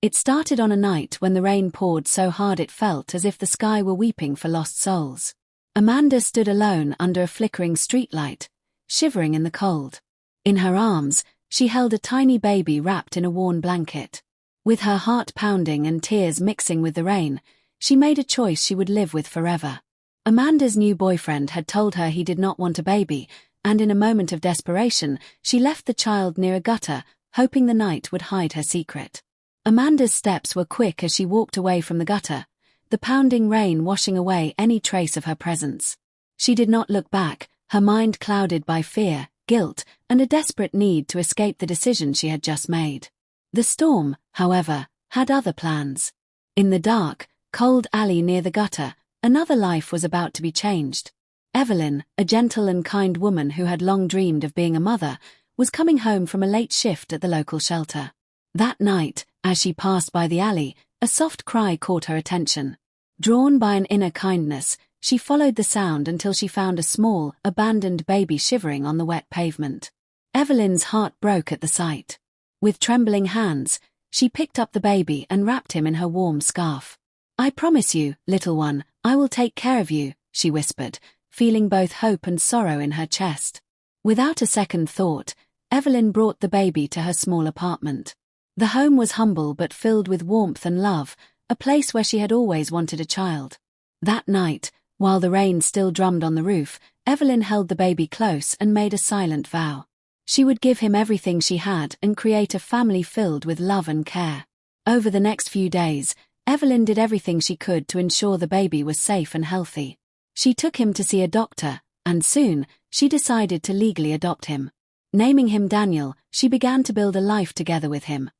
It started on a night when the rain poured so hard it felt as if the sky were weeping for lost souls. Amanda stood alone under a flickering streetlight, shivering in the cold. In her arms, she held a tiny baby wrapped in a worn blanket. With her heart pounding and tears mixing with the rain, she made a choice she would live with forever. Amanda's new boyfriend had told her he did not want a baby, and in a moment of desperation, she left the child near a gutter, hoping the night would hide her secret. Amanda's steps were quick as she walked away from the gutter, the pounding rain washing away any trace of her presence. She did not look back, her mind clouded by fear, guilt, and a desperate need to escape the decision she had just made. The storm, however, had other plans. In the dark, cold alley near the gutter, another life was about to be changed. Evelyn, a gentle and kind woman who had long dreamed of being a mother, was coming home from a late shift at the local shelter. That night, as she passed by the alley, a soft cry caught her attention. Drawn by an inner kindness, she followed the sound until she found a small, abandoned baby shivering on the wet pavement. Evelyn's heart broke at the sight. With trembling hands, she picked up the baby and wrapped him in her warm scarf. "I promise you, little one, I will take care of you," she whispered, feeling both hope and sorrow in her chest. Without a second thought, Evelyn brought the baby to her small apartment. The home was humble but filled with warmth and love, a place where she had always wanted a child. That night, while the rain still drummed on the roof, Evelyn held the baby close and made a silent vow. She would give him everything she had and create a family filled with love and care. Over the next few days, Evelyn did everything she could to ensure the baby was safe and healthy. She took him to see a doctor, and soon, she decided to legally adopt him. Naming him Daniel, she began to build a life together with him.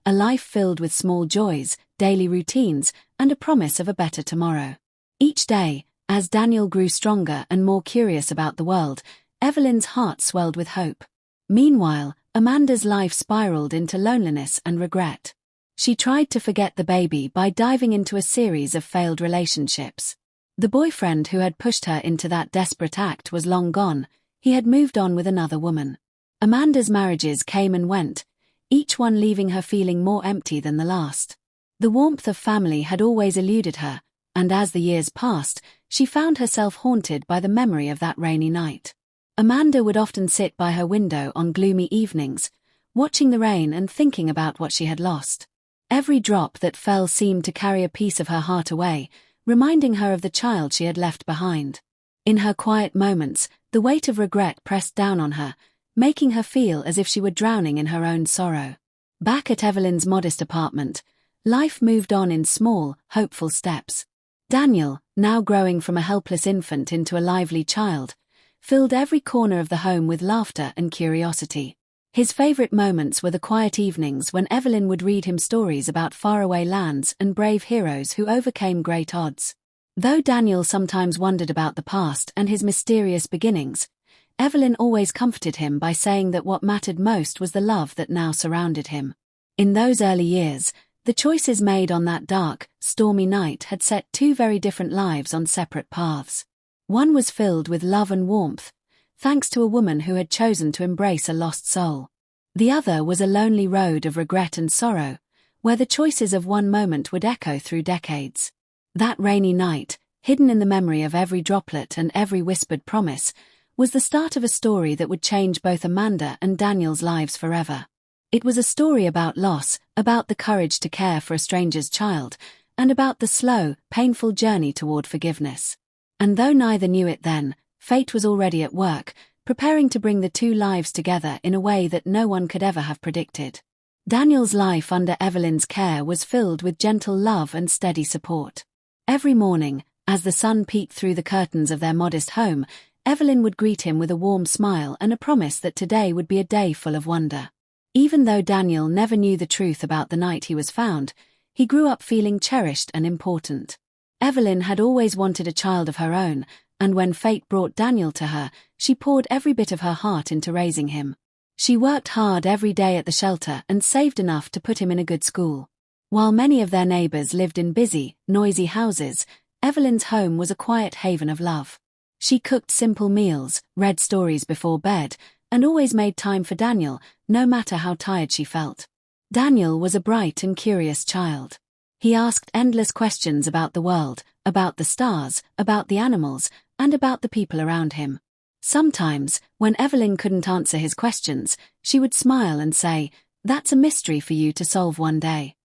A life filled with small joys, daily routines, and a promise of a better tomorrow. Each day, as Daniel grew stronger and more curious about the world, Evelyn's heart swelled with hope. Meanwhile, Amanda's life spiraled into loneliness and regret. She tried to forget the baby by diving into a series of failed relationships. The boyfriend who had pushed her into that desperate act was long gone, he had moved on with another woman. Amanda's marriages came and went, each one leaving her feeling more empty than the last. The warmth of family had always eluded her, and as the years passed, she found herself haunted by the memory of that rainy night. Amanda would often sit by her window on gloomy evenings, watching the rain and thinking about what she had lost. Every drop that fell seemed to carry a piece of her heart away, reminding her of the child she had left behind. In her quiet moments, the weight of regret pressed down on her, making her feel as if she were drowning in her own sorrow. Back at Evelyn's modest apartment, life moved on in small, hopeful steps. Daniel, now growing from a helpless infant into a lively child, filled every corner of the home with laughter and curiosity. His favorite moments were the quiet evenings when Evelyn would read him stories about faraway lands and brave heroes who overcame great odds. Though Daniel sometimes wondered about the past and his mysterious beginnings, Evelyn always comforted him by saying that what mattered most was the love that now surrounded him. In those early years, the choices made on that dark, stormy night had set two very different lives on separate paths. One was filled with love and warmth, thanks to a woman who had chosen to embrace a lost soul. The other was a lonely road of regret and sorrow, where the choices of one moment would echo through decades. That rainy night, hidden in the memory of every droplet and every whispered promise, was the start of a story that would change both Amanda and Daniel's lives forever. It was a story about loss, about the courage to care for a stranger's child, and about the slow, painful journey toward forgiveness. And though neither knew it then, fate was already at work, preparing to bring the two lives together in a way that no one could ever have predicted. Daniel's life under Evelyn's care was filled with gentle love and steady support. Every morning, as the sun peeked through the curtains of their modest home, Evelyn would greet him with a warm smile and a promise that today would be a day full of wonder. Even though Daniel never knew the truth about the night he was found, he grew up feeling cherished and important. Evelyn had always wanted a child of her own, and when fate brought Daniel to her, she poured every bit of her heart into raising him. She worked hard every day at the shelter and saved enough to put him in a good school. While many of their neighbors lived in busy, noisy houses, Evelyn's home was a quiet haven of love. She cooked simple meals, read stories before bed, and always made time for Daniel, no matter how tired she felt. Daniel was a bright and curious child. He asked endless questions about the world, about the stars, about the animals, and about the people around him. Sometimes, when Evelyn couldn't answer his questions, she would smile and say, "That's a mystery for you to solve one day."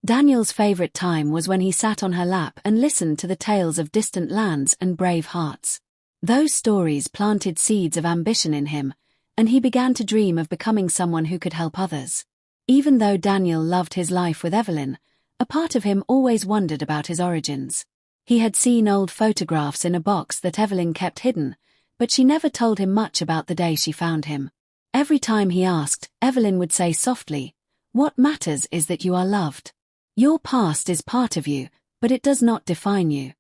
Daniel's favorite time was when he sat on her lap and listened to the tales of distant lands and brave hearts. Those stories planted seeds of ambition in him, and he began to dream of becoming someone who could help others. Even though Daniel loved his life with Evelyn, a part of him always wondered about his origins. He had seen old photographs in a box that Evelyn kept hidden, but she never told him much about the day she found him. Every time he asked, Evelyn would say softly, "What matters is that you are loved. Your past is part of you, but it does not define you."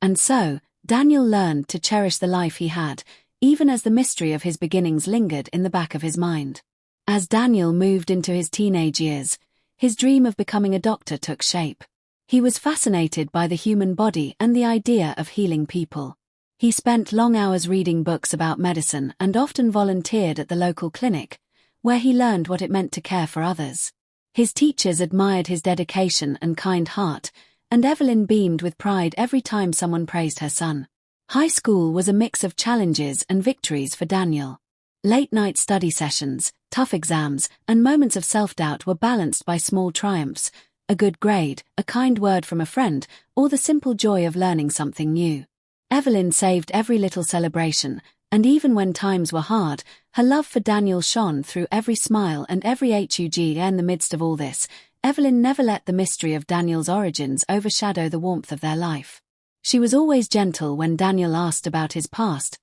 And so, Daniel learned to cherish the life he had, even as the mystery of his beginnings lingered in the back of his mind. As Daniel moved into his teenage years, his dream of becoming a doctor took shape. He was fascinated by the human body and the idea of healing people. He spent long hours reading books about medicine and often volunteered at the local clinic, where he learned what it meant to care for others. His teachers admired his dedication and kind heart, and Evelyn beamed with pride every time someone praised her son. High school was a mix of challenges and victories for Daniel. Late-night study sessions, tough exams, and moments of self-doubt were balanced by small triumphs, a good grade, a kind word from a friend, or the simple joy of learning something new. Evelyn saved every little celebration, and even when times were hard, her love for Daniel shone through every smile and every hug. In the midst of all this, Evelyn never let the mystery of Daniel's origins overshadow the warmth of their life. She was always gentle when Daniel asked about his past,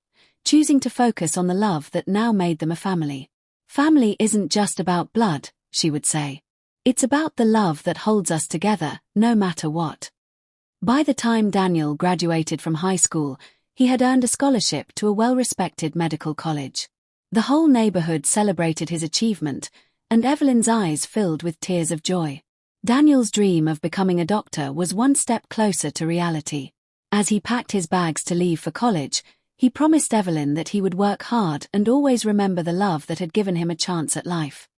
choosing to focus on the love that now made them a family. "Family isn't just about blood," she would say. "It's about the love that holds us together, no matter what." By the time Daniel graduated from high school, he had earned a scholarship to a well-respected medical college. The whole neighborhood celebrated his achievement, and Evelyn's eyes filled with tears of joy. Daniel's dream of becoming a doctor was one step closer to reality. As he packed his bags to leave for college, he promised Evelyn that he would work hard and always remember the love that had given him a chance at life.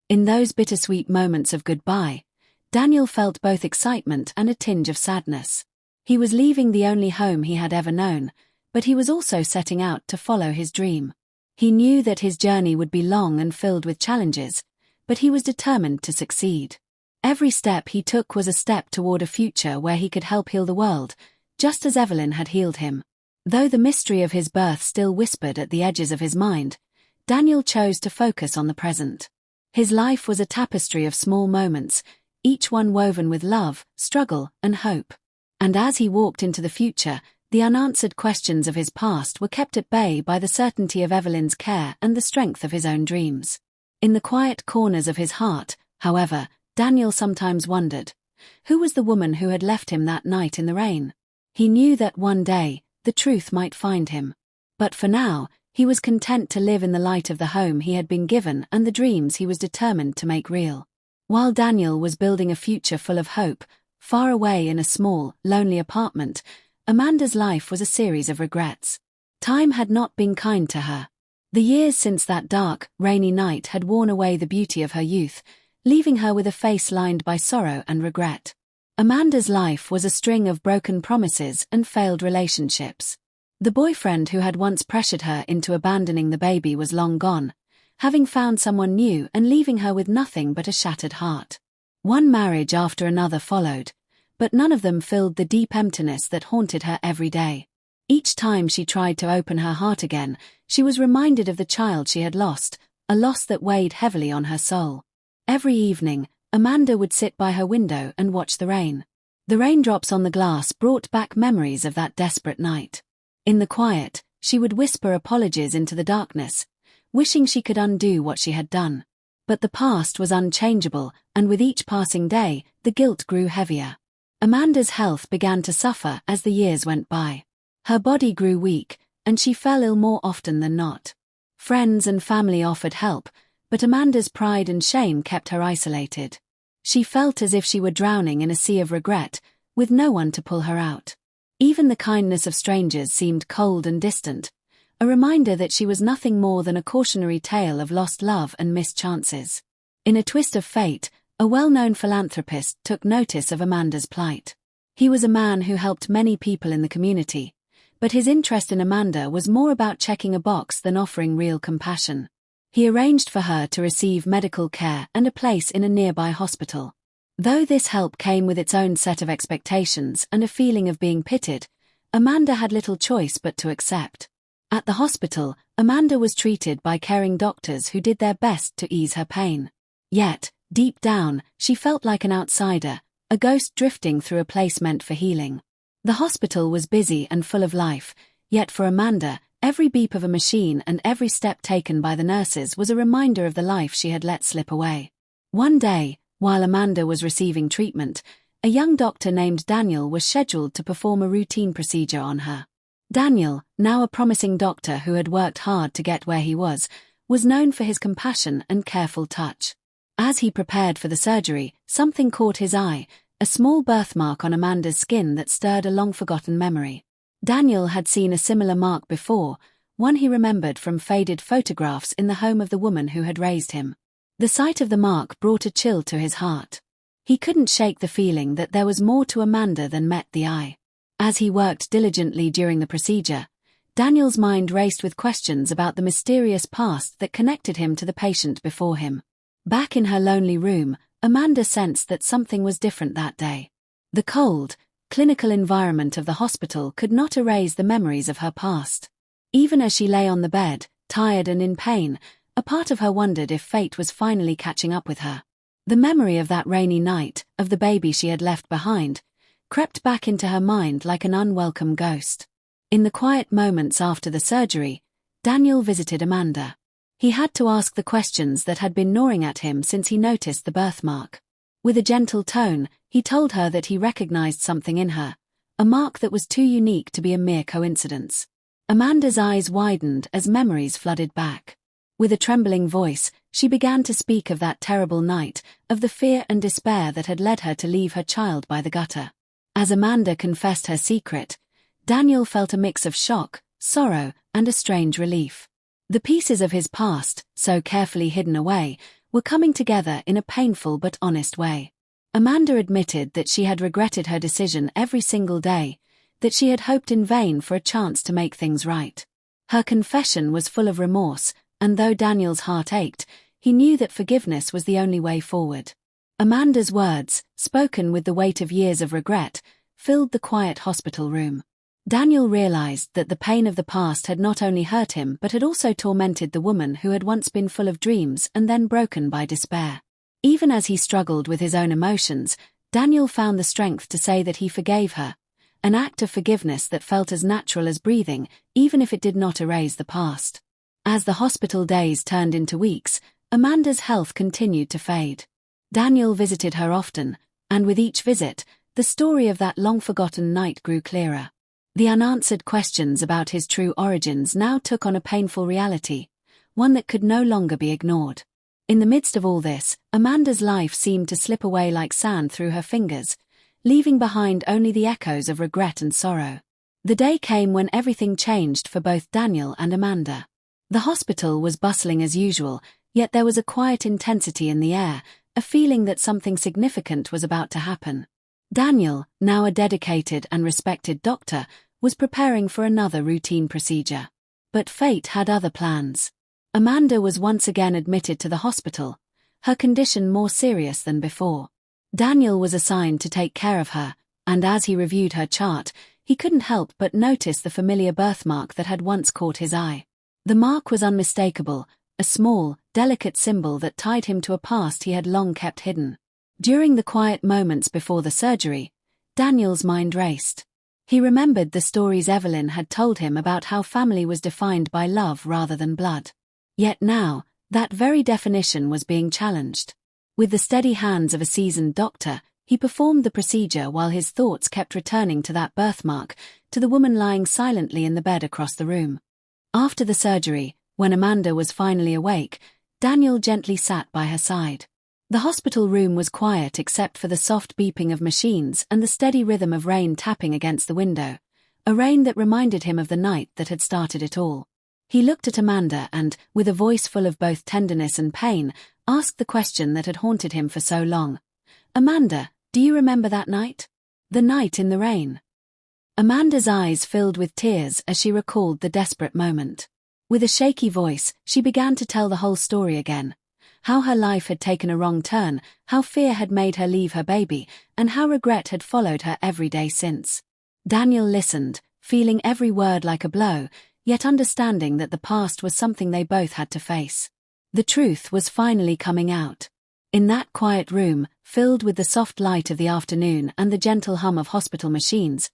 In those bittersweet moments of goodbye, Daniel felt both excitement and a tinge of sadness. He was leaving the only home he had ever known, but he was also setting out to follow his dream. He knew that his journey would be long and filled with challenges, but he was determined to succeed. Every step he took was a step toward a future where he could help heal the world, just as Evelyn had healed him. Though the mystery of his birth still whispered at the edges of his mind, Daniel chose to focus on the present. His life was a tapestry of small moments, each one woven with love, struggle, and hope. And as he walked into the future, the unanswered questions of his past were kept at bay by the certainty of Evelyn's care and the strength of his own dreams. In the quiet corners of his heart, however, Daniel sometimes wondered, who was the woman who had left him that night in the rain? He knew that one day, the truth might find him. But for now, he was content to live in the light of the home he had been given and the dreams he was determined to make real. While Daniel was building a future full of hope, far away in a small, lonely apartment, Amanda's life was a series of regrets. Time had not been kind to her. The years since that dark, rainy night had worn away the beauty of her youth, leaving her with a face lined by sorrow and regret. Amanda's life was a string of broken promises and failed relationships. The boyfriend who had once pressured her into abandoning the baby was long gone, having found someone new and leaving her with nothing but a shattered heart. One marriage after another followed, but none of them filled the deep emptiness that haunted her every day. Each time she tried to open her heart again, she was reminded of the child she had lost, a loss that weighed heavily on her soul. Every evening, Amanda would sit by her window and watch the rain. The raindrops on the glass brought back memories of that desperate night. In the quiet, she would whisper apologies into the darkness, wishing she could undo what she had done. But the past was unchangeable, and with each passing day, the guilt grew heavier. Amanda's health began to suffer as the years went by. Her body grew weak, and she fell ill more often than not. Friends and family offered help, but Amanda's pride and shame kept her isolated. She felt as if she were drowning in a sea of regret, with no one to pull her out. Even the kindness of strangers seemed cold and distant, a reminder that she was nothing more than a cautionary tale of lost love and missed chances. In a twist of fate, a well-known philanthropist took notice of Amanda's plight. He was a man who helped many people in the community, but his interest in Amanda was more about checking a box than offering real compassion. He arranged for her to receive medical care and a place in a nearby hospital. Though this help came with its own set of expectations and a feeling of being pitied, Amanda had little choice but to accept. At the hospital, Amanda was treated by caring doctors who did their best to ease her pain. Yet, deep down, she felt like an outsider, a ghost drifting through a place meant for healing. The hospital was busy and full of life, yet for Amanda, every beep of a machine and every step taken by the nurses was a reminder of the life she had let slip away. One day, while Amanda was receiving treatment, a young doctor named Daniel was scheduled to perform a routine procedure on her. Daniel, now a promising doctor who had worked hard to get where he was known for his compassion and careful touch. As he prepared for the surgery, something caught his eye, a small birthmark on Amanda's skin that stirred a long-forgotten memory. Daniel had seen a similar mark before, one he remembered from faded photographs in the home of the woman who had raised him. The sight of the mark brought a chill to his heart. He couldn't shake the feeling that there was more to Amanda than met the eye. As he worked diligently during the procedure, Daniel's mind raced with questions about the mysterious past that connected him to the patient before him. Back in her lonely room, Amanda sensed that something was different that day. The cold, clinical environment of the hospital could not erase the memories of her past. Even as she lay on the bed, tired and in pain, a part of her wondered if fate was finally catching up with her. The memory of that rainy night, of the baby she had left behind, crept back into her mind like an unwelcome ghost. In the quiet moments after the surgery, Daniel visited Amanda. He had to ask the questions that had been gnawing at him since he noticed the birthmark. With a gentle tone, he told her that he recognized something in her, a mark that was too unique to be a mere coincidence. Amanda's eyes widened as memories flooded back. With a trembling voice, she began to speak of that terrible night, of the fear and despair that had led her to leave her child by the gutter. As Amanda confessed her secret, Daniel felt a mix of shock, sorrow, and a strange relief. The pieces of his past, so carefully hidden away, were coming together in a painful but honest way. Amanda admitted that she had regretted her decision every single day, that she had hoped in vain for a chance to make things right. Her confession was full of remorse, and though Daniel's heart ached, he knew that forgiveness was the only way forward. Amanda's words, spoken with the weight of years of regret, filled the quiet hospital room. Daniel realized that the pain of the past had not only hurt him but had also tormented the woman who had once been full of dreams and then broken by despair. Even as he struggled with his own emotions, Daniel found the strength to say that he forgave her, an act of forgiveness that felt as natural as breathing, even if it did not erase the past. As the hospital days turned into weeks, Amanda's health continued to fade. Daniel visited her often, and with each visit, the story of that long-forgotten night grew clearer. The unanswered questions about his true origins now took on a painful reality, one that could no longer be ignored. In the midst of all this, Amanda's life seemed to slip away like sand through her fingers, leaving behind only the echoes of regret and sorrow. The day came when everything changed for both Daniel and Amanda. The hospital was bustling as usual, yet there was a quiet intensity in the air, a feeling that something significant was about to happen. Daniel, now a dedicated and respected doctor, was preparing for another routine procedure. But fate had other plans. Amanda was once again admitted to the hospital, her condition more serious than before. Daniel was assigned to take care of her, and as he reviewed her chart, he couldn't help but notice the familiar birthmark that had once caught his eye. The mark was unmistakable, a small, delicate symbol that tied him to a past he had long kept hidden. During the quiet moments before the surgery, Daniel's mind raced. He remembered the stories Evelyn had told him about how family was defined by love rather than blood. Yet now, that very definition was being challenged. With the steady hands of a seasoned doctor, he performed the procedure while his thoughts kept returning to that birthmark, to the woman lying silently in the bed across the room. After the surgery, when Amanda was finally awake, Daniel gently sat by her side. The hospital room was quiet except for the soft beeping of machines and the steady rhythm of rain tapping against the window, a rain that reminded him of the night that had started it all. He looked at Amanda and, with a voice full of both tenderness and pain, asked the question that had haunted him for so long. "Amanda, do you remember that night? The night in the rain?" Amanda's eyes filled with tears as she recalled the desperate moment. With a shaky voice, she began to tell the whole story again. How her life had taken a wrong turn, how fear had made her leave her baby, and how regret had followed her every day since. Daniel listened, feeling every word like a blow, yet understanding that the past was something they both had to face. The truth was finally coming out. In that quiet room, filled with the soft light of the afternoon and the gentle hum of hospital machines,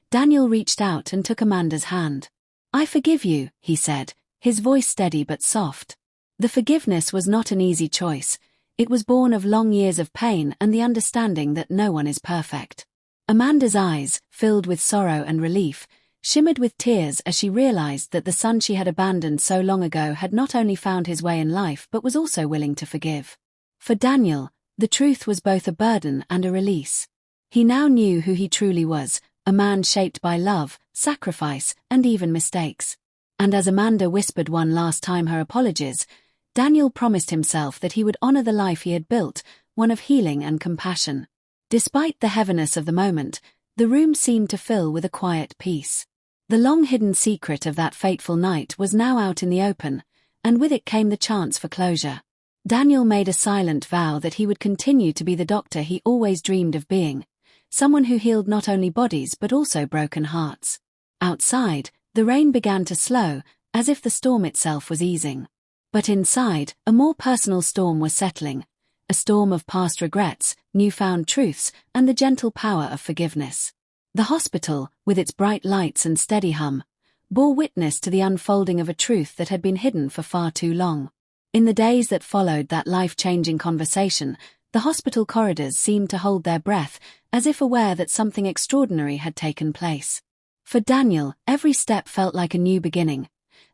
Daniel reached out and took Amanda's hand. "I forgive you," he said, his voice steady but soft. The forgiveness was not an easy choice. It was born of long years of pain and the understanding that no one is perfect. Amanda's eyes, filled with sorrow and relief, shimmered with tears as she realized that the son she had abandoned so long ago had not only found his way in life but was also willing to forgive. For Daniel, the truth was both a burden and a release. He now knew who he truly was, a man shaped by love, sacrifice, and even mistakes. And as Amanda whispered one last time her apologies, Daniel promised himself that he would honor the life he had built, one of healing and compassion. Despite the heaviness of the moment, the room seemed to fill with a quiet peace. The long-hidden secret of that fateful night was now out in the open, and with it came the chance for closure. Daniel made a silent vow that he would continue to be the doctor he always dreamed of being, someone who healed not only bodies but also broken hearts. Outside, the rain began to slow, as if the storm itself was easing. But inside, a more personal storm was settling, a storm of past regrets, newfound truths, and the gentle power of forgiveness. The hospital, with its bright lights and steady hum, bore witness to the unfolding of a truth that had been hidden for far too long. In the days that followed that life-changing conversation, the hospital corridors seemed to hold their breath, as if aware that something extraordinary had taken place. For Daniel, every step felt like a new beginning,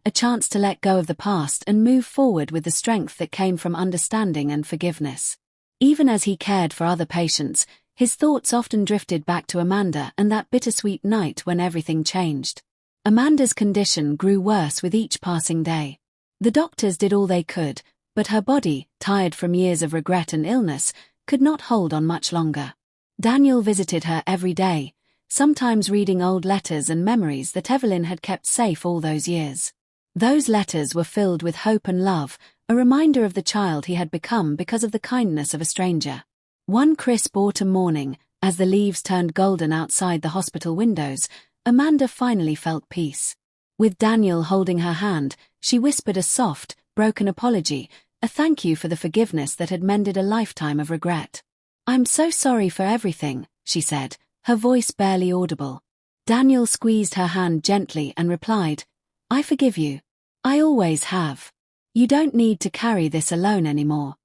a chance to let go of the past and move forward with the strength that came from understanding and forgiveness. Even as he cared for other patients, his thoughts often drifted back to Amanda and that bittersweet night when everything changed. Amanda's condition grew worse with each passing day. The doctors did all they could, but her body, tired from years of regret and illness, could not hold on much longer. Daniel visited her every day, sometimes reading old letters and memories that Evelyn had kept safe all those years. Those letters were filled with hope and love, a reminder of the child he had become because of the kindness of a stranger. One crisp autumn morning, as the leaves turned golden outside the hospital windows, Amanda finally felt peace. With Daniel holding her hand, she whispered a soft, broken apology, a thank you for the forgiveness that had mended a lifetime of regret. "I'm so sorry for everything," she said, her voice barely audible. Daniel squeezed her hand gently and replied, "I forgive you. I always have. You don't need to carry this alone anymore."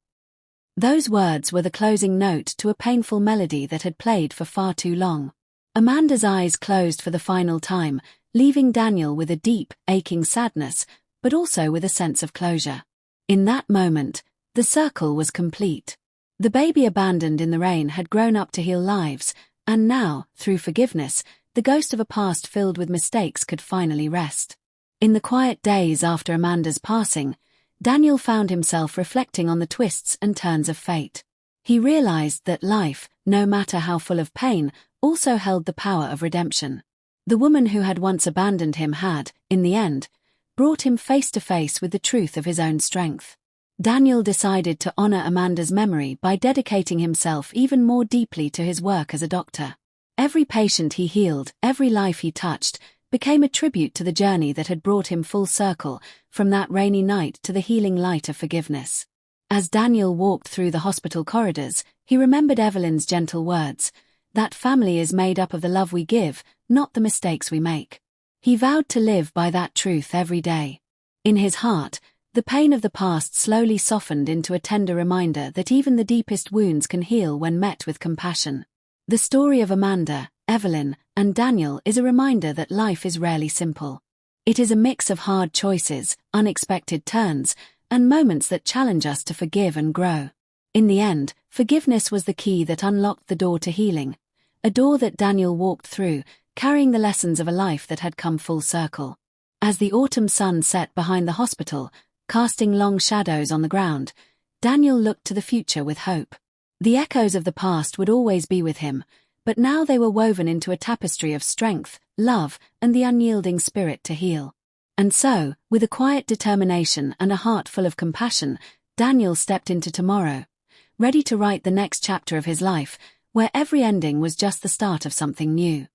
Those words were the closing note to a painful melody that had played for far too long. Amanda's eyes closed for the final time, leaving Daniel with a deep, aching sadness, but also with a sense of closure. In that moment, the circle was complete. The baby abandoned in the rain had grown up to heal lives, and now, through forgiveness, the ghost of a past filled with mistakes could finally rest. In the quiet days after Amanda's passing, Daniel found himself reflecting on the twists and turns of fate. He realized that life, no matter how full of pain, also held the power of redemption. The woman who had once abandoned him had, in the end, brought him face to face with the truth of his own strength. Daniel decided to honor Amanda's memory by dedicating himself even more deeply to his work as a doctor. Every patient he healed, every life he touched, became a tribute to the journey that had brought him full circle, from that rainy night to the healing light of forgiveness. As Daniel walked through the hospital corridors, he remembered Evelyn's gentle words, "That family is made up of the love we give, not the mistakes we make." He vowed to live by that truth every day. In his heart, the pain of the past slowly softened into a tender reminder that even the deepest wounds can heal when met with compassion. The story of Amanda, Evelyn, and Daniel is a reminder that life is rarely simple. It is a mix of hard choices, unexpected turns, and moments that challenge us to forgive and grow. In the end, forgiveness was the key that unlocked the door to healing, a door that Daniel walked through, carrying the lessons of a life that had come full circle. As the autumn sun set behind the hospital, casting long shadows on the ground, Daniel looked to the future with hope. The echoes of the past would always be with him, but now they were woven into a tapestry of strength, love, and the unyielding spirit to heal. And so, with a quiet determination and a heart full of compassion, Daniel stepped into tomorrow, ready to write the next chapter of his life, where every ending was just the start of something new.